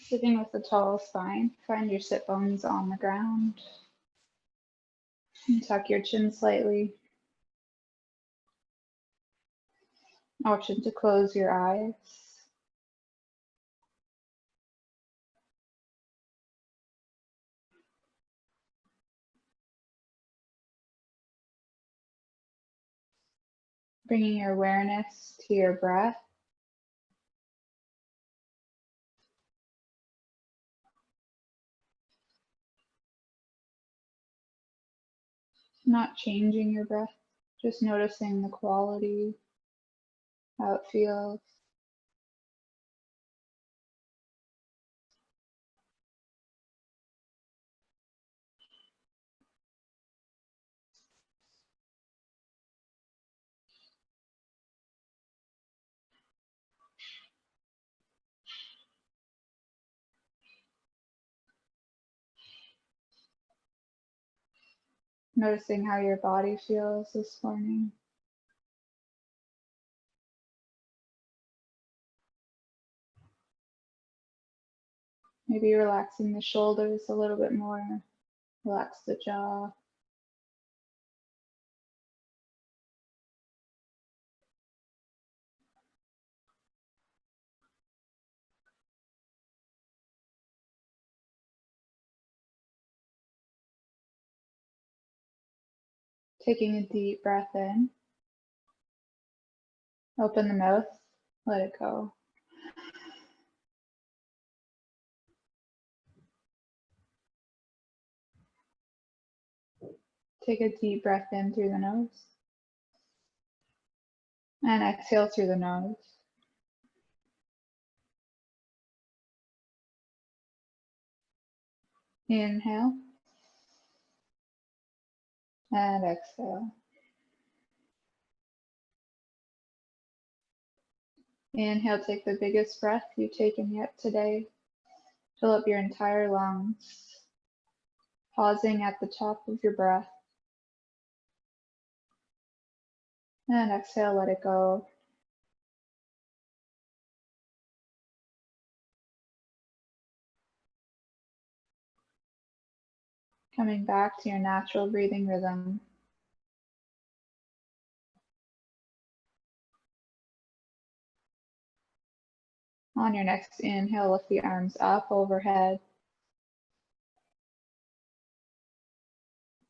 Sitting with a tall spine, find your sit bones on the ground. And tuck your chin slightly. Option to close your eyes. Bringing your awareness to your breath. Not changing your breath, just noticing the quality, how it feels. Noticing how your body feels this morning. Maybe relaxing the shoulders a little bit more. Relax the jaw. Taking a deep breath in. Open the mouth, let it go. Take a deep breath in through the nose. And exhale through the nose. Inhale. And exhale. Inhale, take the biggest breath you've taken yet today. Fill up your entire lungs. Pausing at the top of your breath. And exhale, let it go. Coming back to your natural breathing rhythm. On your next inhale, lift the arms up overhead.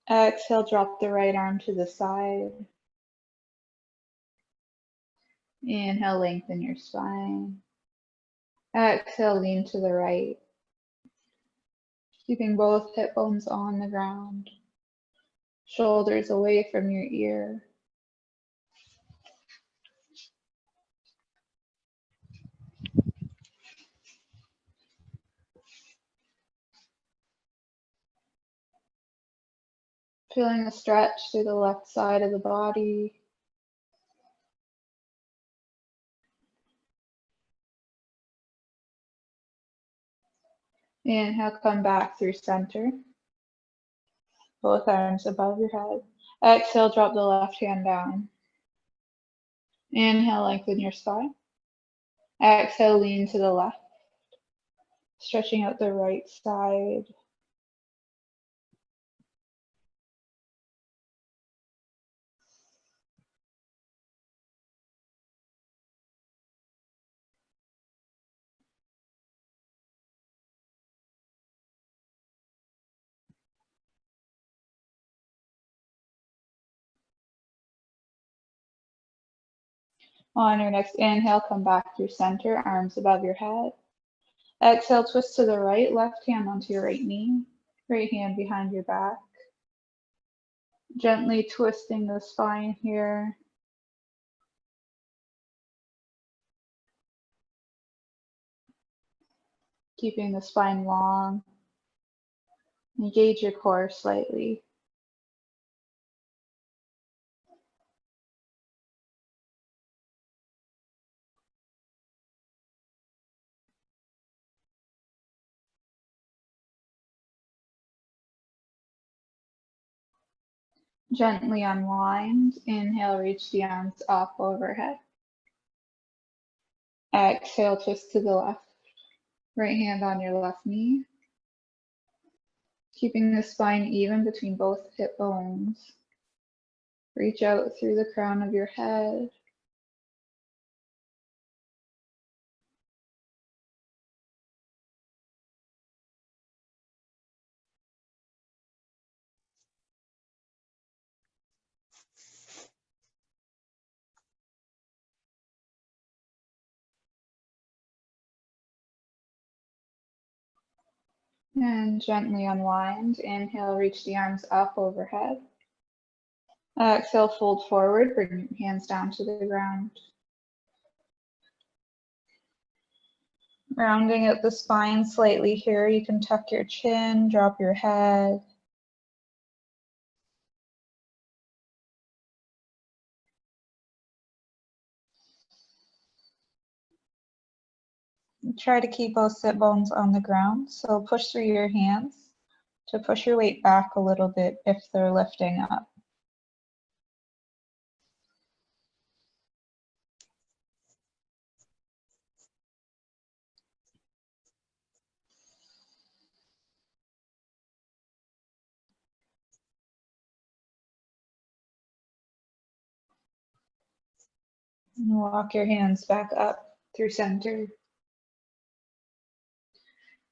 Exhale, drop the right arm to the side. Inhale, lengthen your spine. Exhale, lean to the right. Keeping both hip bones on the ground. Shoulders away from your ear. Feeling a stretch through the left side of the body. Inhale, come back through center. Both arms above your head. Exhale, drop the left hand down. Inhale, lengthen your spine. Exhale, lean to the left. Stretching out the right side. On your next inhale, come back through center, arms above your head. Exhale, twist to the right, left hand onto your right knee, right hand behind your back. Gently twisting the spine here. Keeping the spine long. Engage your core slightly. Gently unwind. Inhale, reach the arms up overhead. Exhale, twist to the left. Right hand on your left knee. Keeping the spine even between both hip bones. Reach out through the crown of your head. And gently unwind. Inhale, reach the arms up overhead. Exhale, fold forward, bring your hands down to the ground. Rounding out the spine slightly here, you can tuck your chin, drop your head. Try to keep both sit bones on the ground, so push through your hands to push your weight back a little bit if they're lifting up. And walk your hands back up through center.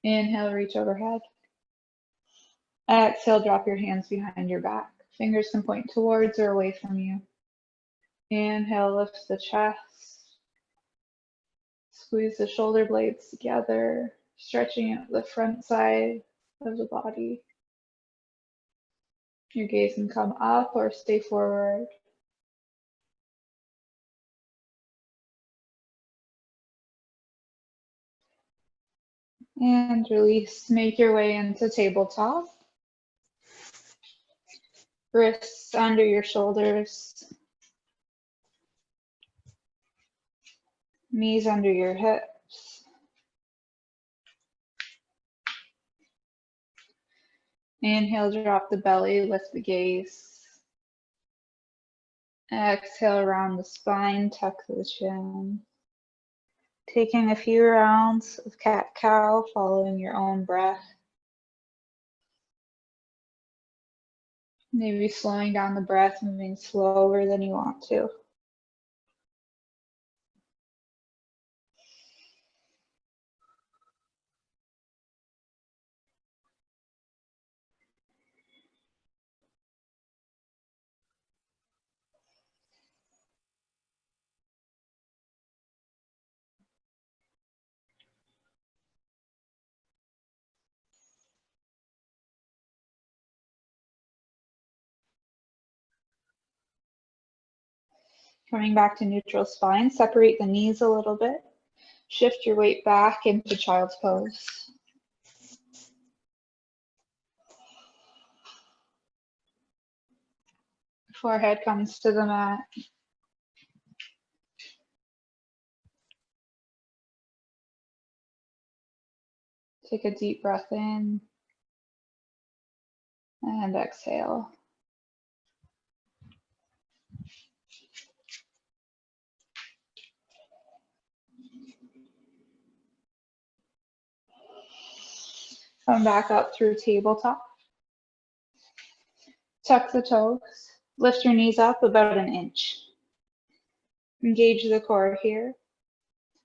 Inhale, reach overhead. Exhale, drop your hands behind your back. Fingers can point towards or away from you. Inhale, lift the chest. Squeeze the shoulder blades together, stretching out the front side of the body. Your gaze can come up or stay forward. And release. Make your way into tabletop. Wrists under your shoulders. Knees under your hips. Inhale, drop the belly, lift the gaze. Exhale, around the spine, tuck the chin. Taking a few rounds of cat-cow, following your own breath. Maybe slowing down the breath, moving slower than you want to. Coming back to neutral spine, separate the knees a little bit. Shift your weight back into child's pose. Forehead comes to the mat. Take a deep breath in and exhale. Come back up through tabletop. Tuck the toes. Lift your knees up about an inch. Engage the core here.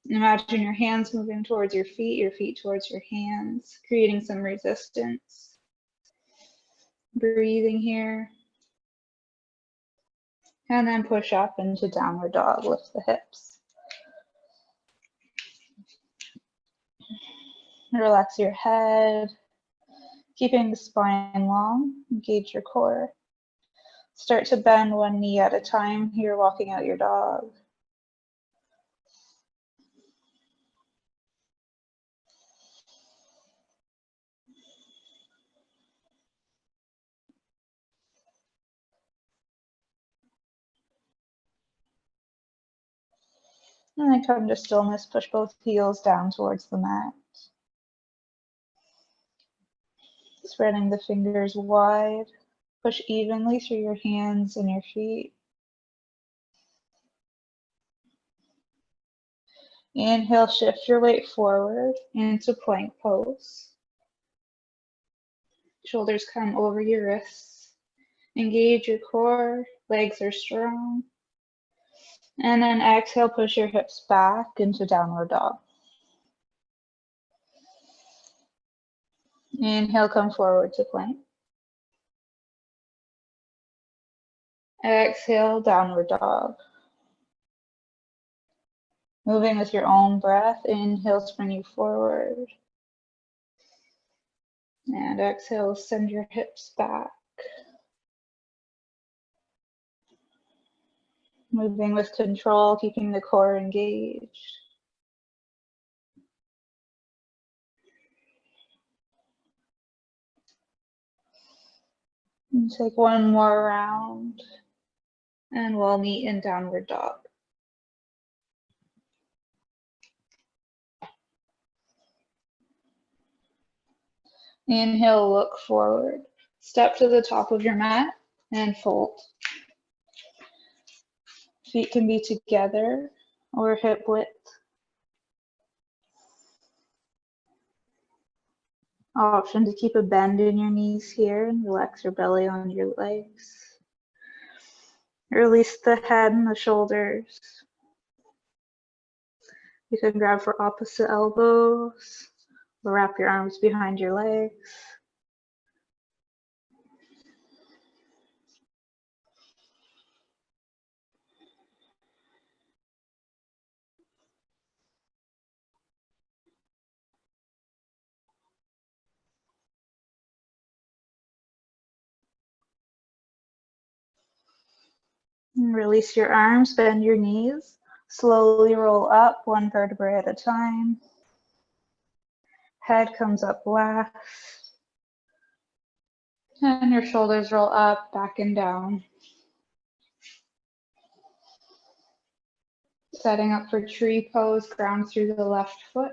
Imagine your hands moving towards your feet towards your hands, creating some resistance. Breathing here. And then push up into downward dog, lift the hips. Relax your head, keeping the spine long, engage your core. Start to bend one knee at a time here, walking out your dog. And then come to stillness, push both heels down towards the mat. Spreading the fingers wide, push evenly through your hands and your feet. Inhale, shift your weight forward into plank pose. Shoulders come over your wrists. Engage your core, legs are strong. And then exhale, push your hips back into downward dog. Inhale, come forward to plank. Exhale, downward dog. Moving with your own breath, inhale, spring you forward. And exhale, send your hips back. Moving with control, keeping the core engaged. And take one more round, and we'll meet in downward dog. Inhale, look forward. Step to the top of your mat and fold. Feet can be together or hip width. Option to keep a bend in your knees here and relax your belly on your legs. Release the head and the shoulders. You can grab for opposite elbows or wrap your arms behind your legs. And release your arms, bend your knees. Slowly roll up one vertebrae at a time. Head comes up last. And your shoulders roll up, back and down. Setting up for tree pose, ground through the left foot.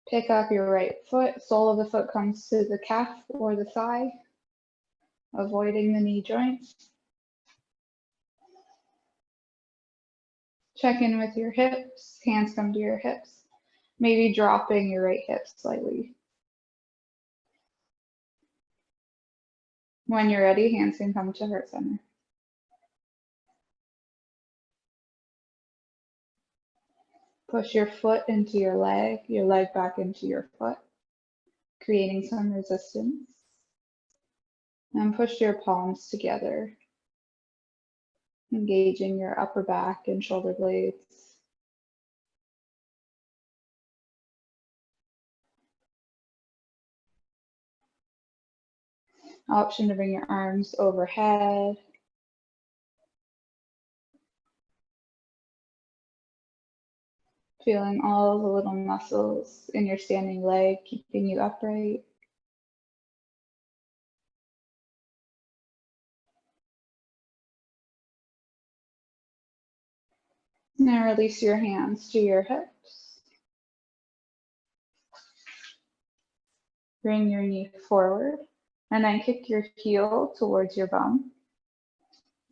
Pick up your right foot, sole of the foot comes to the calf or the thigh, avoiding the knee joints. Check in with your hips, hands come to your hips, maybe dropping your right hip slightly. When you're ready, hands can come to heart center. Push your foot into your leg back into your foot, creating some resistance. And push your palms together, engaging your upper back and shoulder blades. Option to bring your arms overhead. Feeling all the little muscles in your standing leg, keeping you upright. Now release your hands to your hips. Bring your knee forward and then kick your heel towards your bum.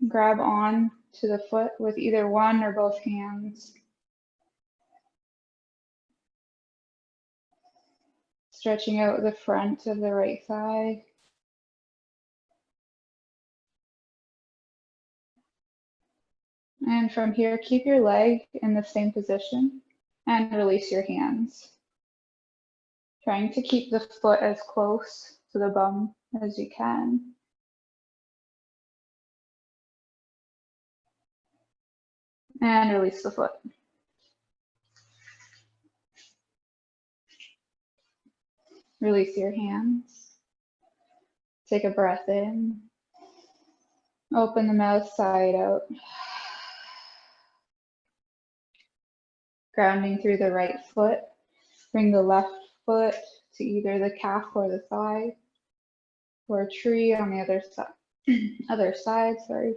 Grab on to the foot with either one or both hands. Stretching out the front of the right thigh. And from here, keep your leg in the same position and release your hands. Trying to keep the foot as close to the bum as you can. And release the foot. Release your hands. Take a breath in. Open the mouth side out. Grounding through the right foot. Bring the left foot to either the calf or the thigh, or a tree on the other side. Sorry.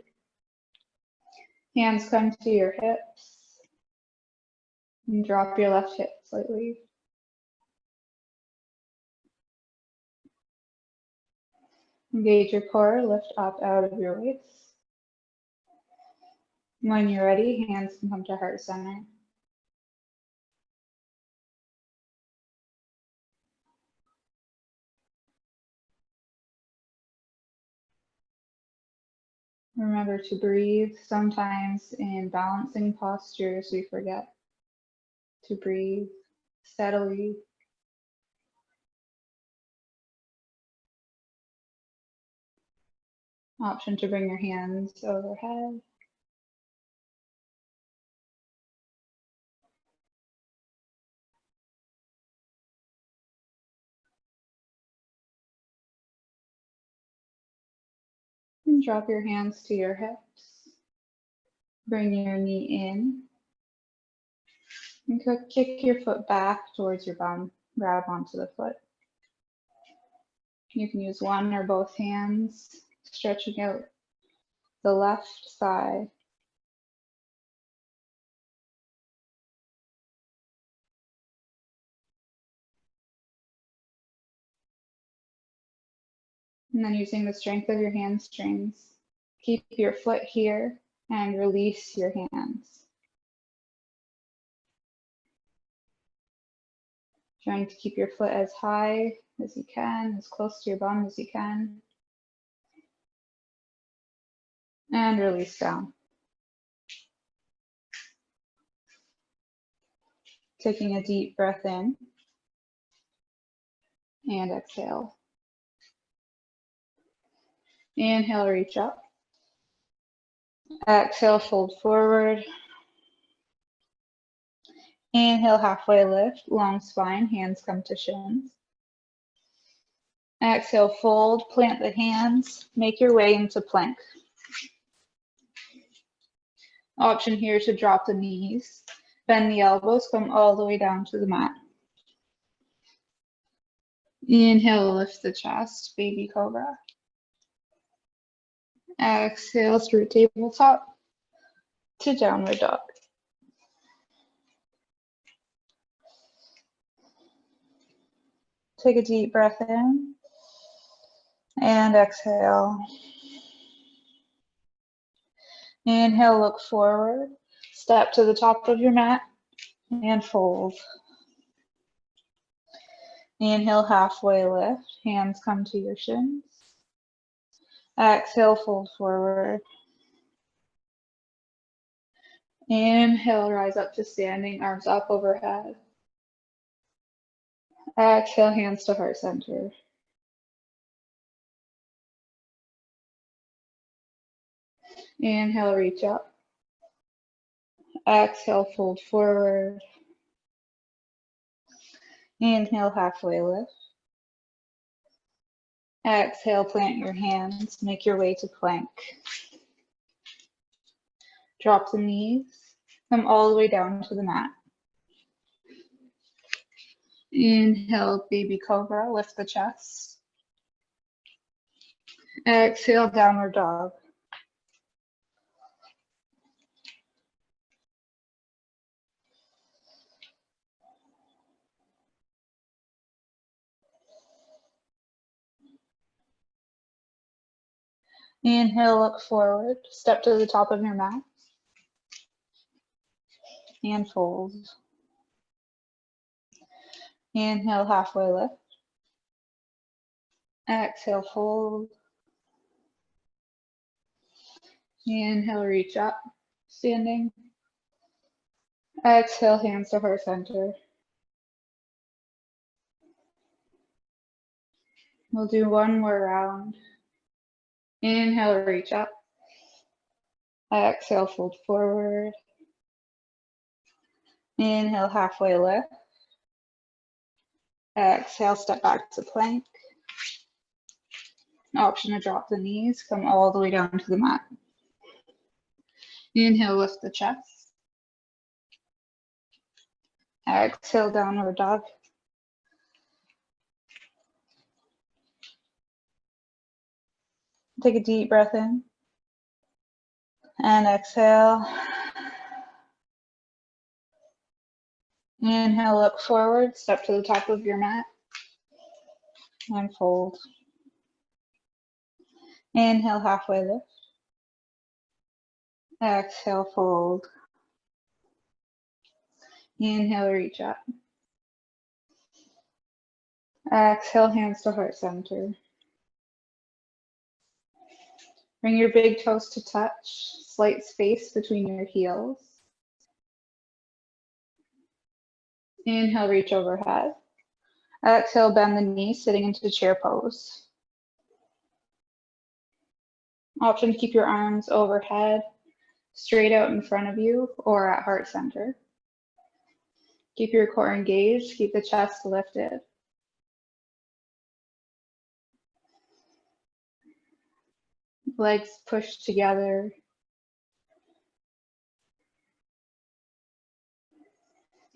Hands come to your hips. And drop your left hip slightly. Engage your core, lift up out of your waist. When you're ready, hands can come to heart center. Remember to breathe. Sometimes in balancing postures, we forget to breathe steadily. Option to bring your hands overhead. And drop your hands to your hips. Bring your knee in. And kick your foot back towards your bum. Grab onto the foot. You can use one or both hands, stretching out the left side. And then using the strength of your hamstrings, keep your foot here and release your hands. Trying to keep your foot as high as you can, as close to your bum as you can. And release down. Taking a deep breath in and exhale. Inhale, reach up. Exhale, fold forward. Inhale, halfway lift, long spine, hands come to shins. Exhale, fold, plant the hands, make your way into plank. Option here to drop the knees, bend the elbows, come all the way down to the mat. Inhale, lift the chest, baby cobra. Exhale, through tabletop to downward dog. Take a deep breath in and exhale. Inhale, look forward, step to the top of your mat and fold. Inhale, halfway lift, hands come to your shins. Exhale, fold forward. Inhale, rise up to standing, arms up overhead. Exhale, hands to heart center. Inhale, reach up. Exhale, fold forward. Inhale, halfway lift. Exhale, plant your hands, make your way to plank. Drop the knees, come all the way down to the mat. Inhale, baby cobra, lift the chest. Exhale, downward dog. Inhale, look forward, step to the top of your mat. And fold. Inhale, halfway lift. Exhale, fold. Inhale, reach up, standing. Exhale, hands to heart center. We'll do one more round. Inhale, reach up. Exhale, fold forward. Inhale, halfway lift. Exhale, step back to plank. Option to drop the knees, come all the way down to the mat. Inhale, lift the chest. Exhale, downward dog. Take a deep breath in. And exhale. Inhale, look forward, step to the top of your mat. And fold. Inhale, halfway lift. Exhale, fold. Inhale, reach up. Exhale, hands to heart center. Bring your big toes to touch, slight space between your heels. Inhale, reach overhead. Exhale, bend the knees, sitting into chair pose. Option to keep your arms overhead, straight out in front of you, or at heart center. Keep your core engaged, keep the chest lifted. Legs pushed together.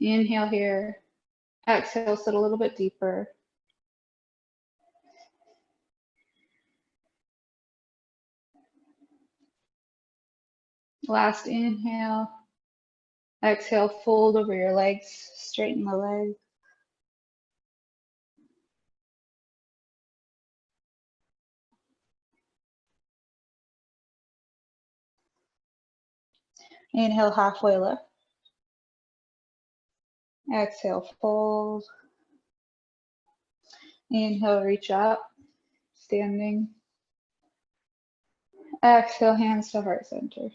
Inhale here. Exhale, sit a little bit deeper. Last inhale. Exhale, fold over your legs, straighten the legs. Inhale, halfway lift. Exhale, fold. Inhale, reach up, standing. Exhale, hands to heart center.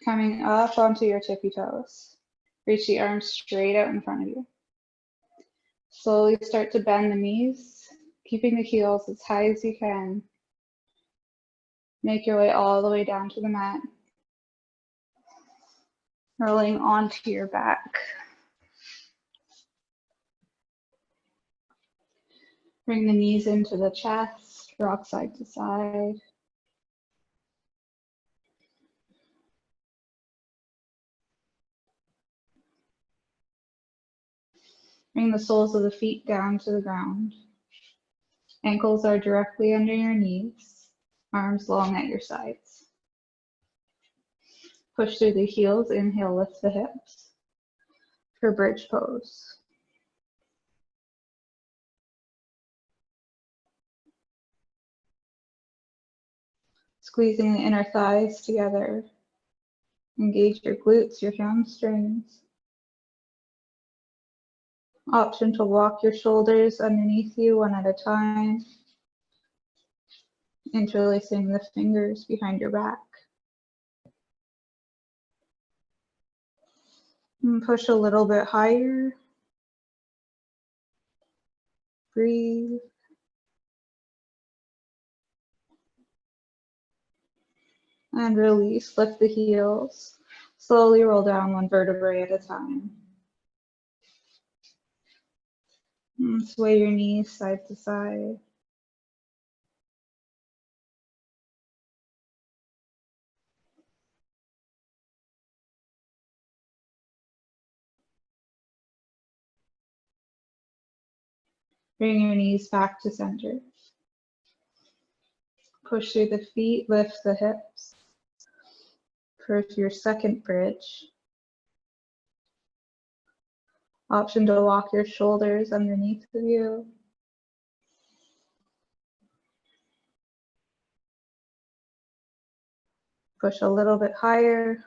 Coming up onto your tippy toes. Reach the arms straight out in front of you. Slowly start to bend the knees, keeping the heels as high as you can. Make your way all the way down to the mat. Rolling onto your back. Bring the knees into the chest, rock side to side. Bring the soles of the feet down to the ground. Ankles are directly under your knees, arms long at your sides. Push through the heels, inhale, lift the hips for bridge pose. Squeezing the inner thighs together. Engage your glutes, your hamstrings. Option to walk your shoulders underneath you one at a time. Interlacing the fingers behind your back. And push a little bit higher. Breathe. And release, lift the heels. Slowly roll down one vertebrae at a time. And sway your knees side to side. Bring your knees back to center. Push through the feet, lift the hips. For your second bridge. Option to walk your shoulders underneath of you. Push a little bit higher.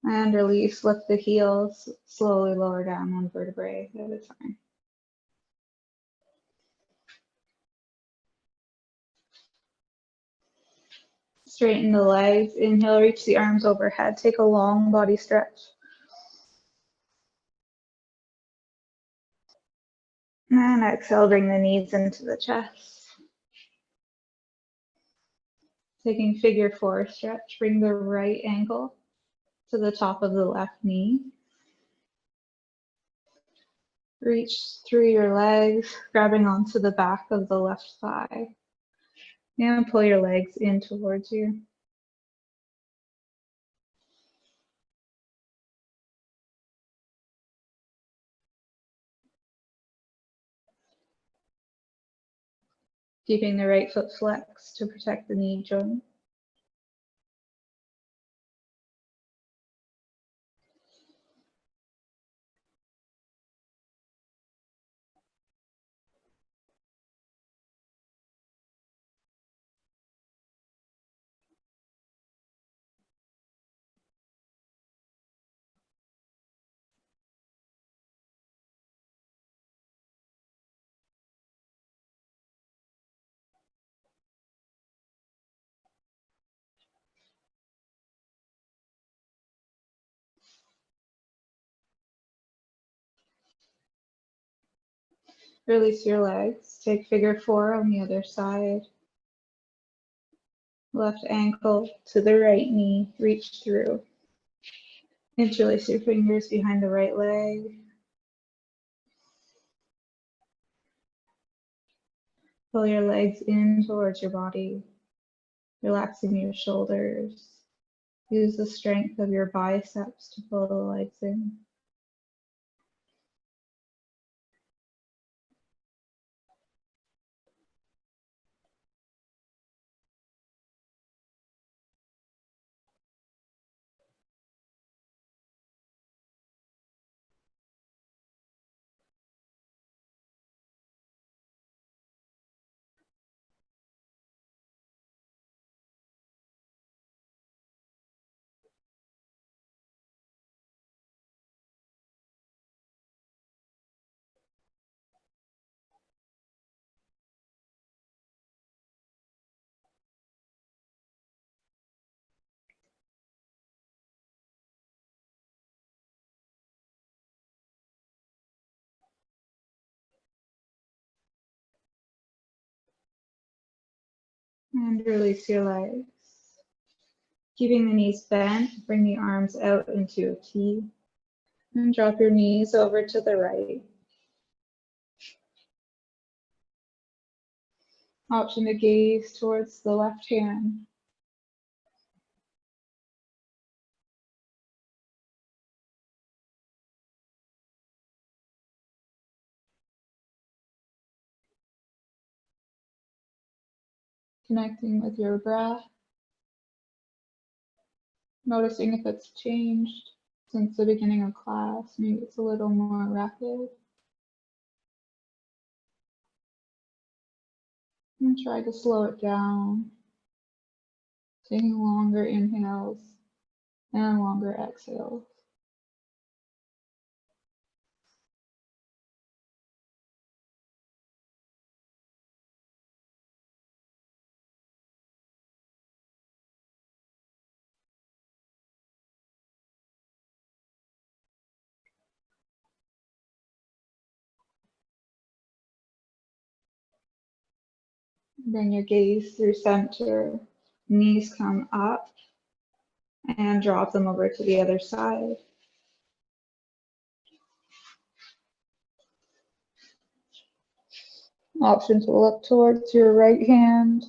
And release, lift the heels, slowly lower down one vertebrae at a time. Straighten the legs, inhale, reach the arms overhead, take a long body stretch. And exhale, bring the knees into the chest. Taking figure four stretch, bring the right ankle to the top of the left knee. Reach through your legs, grabbing onto the back of the left thigh. And pull your legs in towards you. Keeping the right foot flexed to protect the knee joint. Release your legs. Take figure 4 on the other side. Left ankle to the right knee. Reach through. Interlace your fingers behind the right leg. Pull your legs in towards your body, relaxing your shoulders. Use the strength of your biceps to pull the legs in. And release your legs. Keeping the knees bent, bring the arms out into a T. And drop your knees over to the right. Option to gaze towards the left hand. Connecting with your breath. Noticing if it's changed since the beginning of class. Maybe it's a little more rapid. And try to slow it down. Taking longer inhales and longer exhales. Bring your gaze through center. Knees come up and drop them over to the other side. Option to look towards your right hand.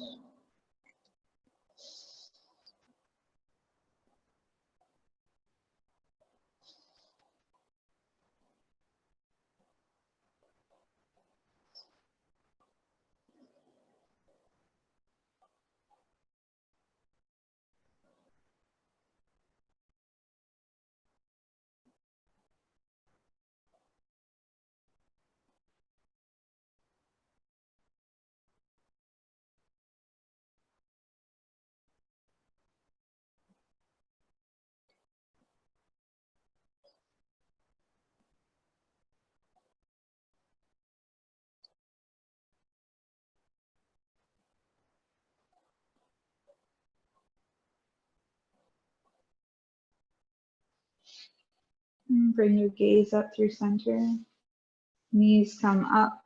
And bring your gaze up through center. Knees come up.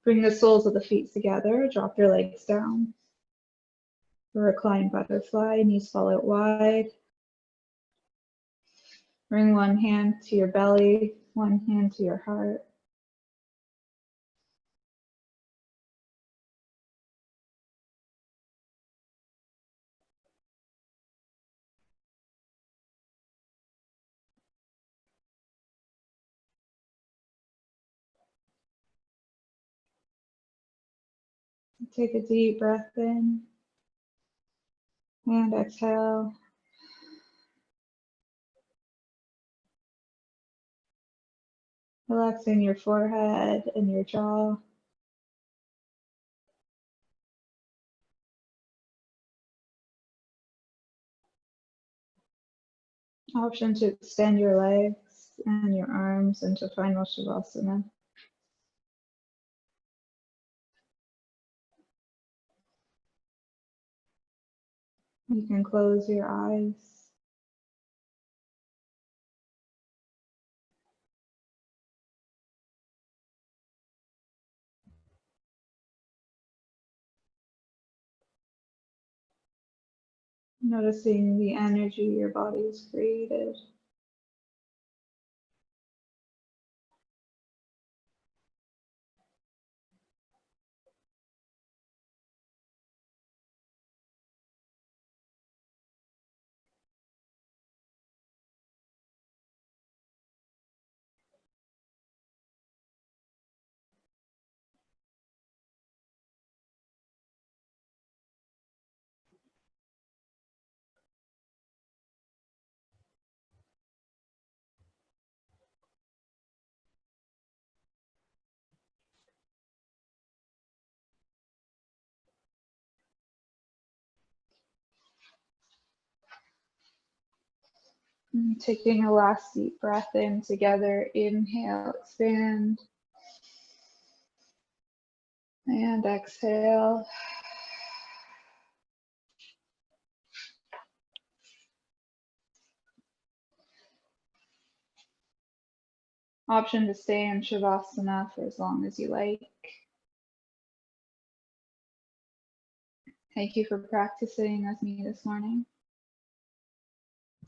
Bring the soles of the feet together. Drop your legs down. Recline butterfly. Knees fall out wide. Bring one hand to your belly, one hand to your heart. Take a deep breath in and exhale. Relaxing your forehead and your jaw. Option to extend your legs and your arms into final Shavasana. You can close your eyes. Noticing the energy your body has created. And taking a last deep breath in together. Inhale, expand. And exhale. Option to stay in Shavasana for as long as you like. Thank you for practicing with me this morning.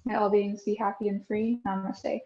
May all beings be happy and free. Namaste.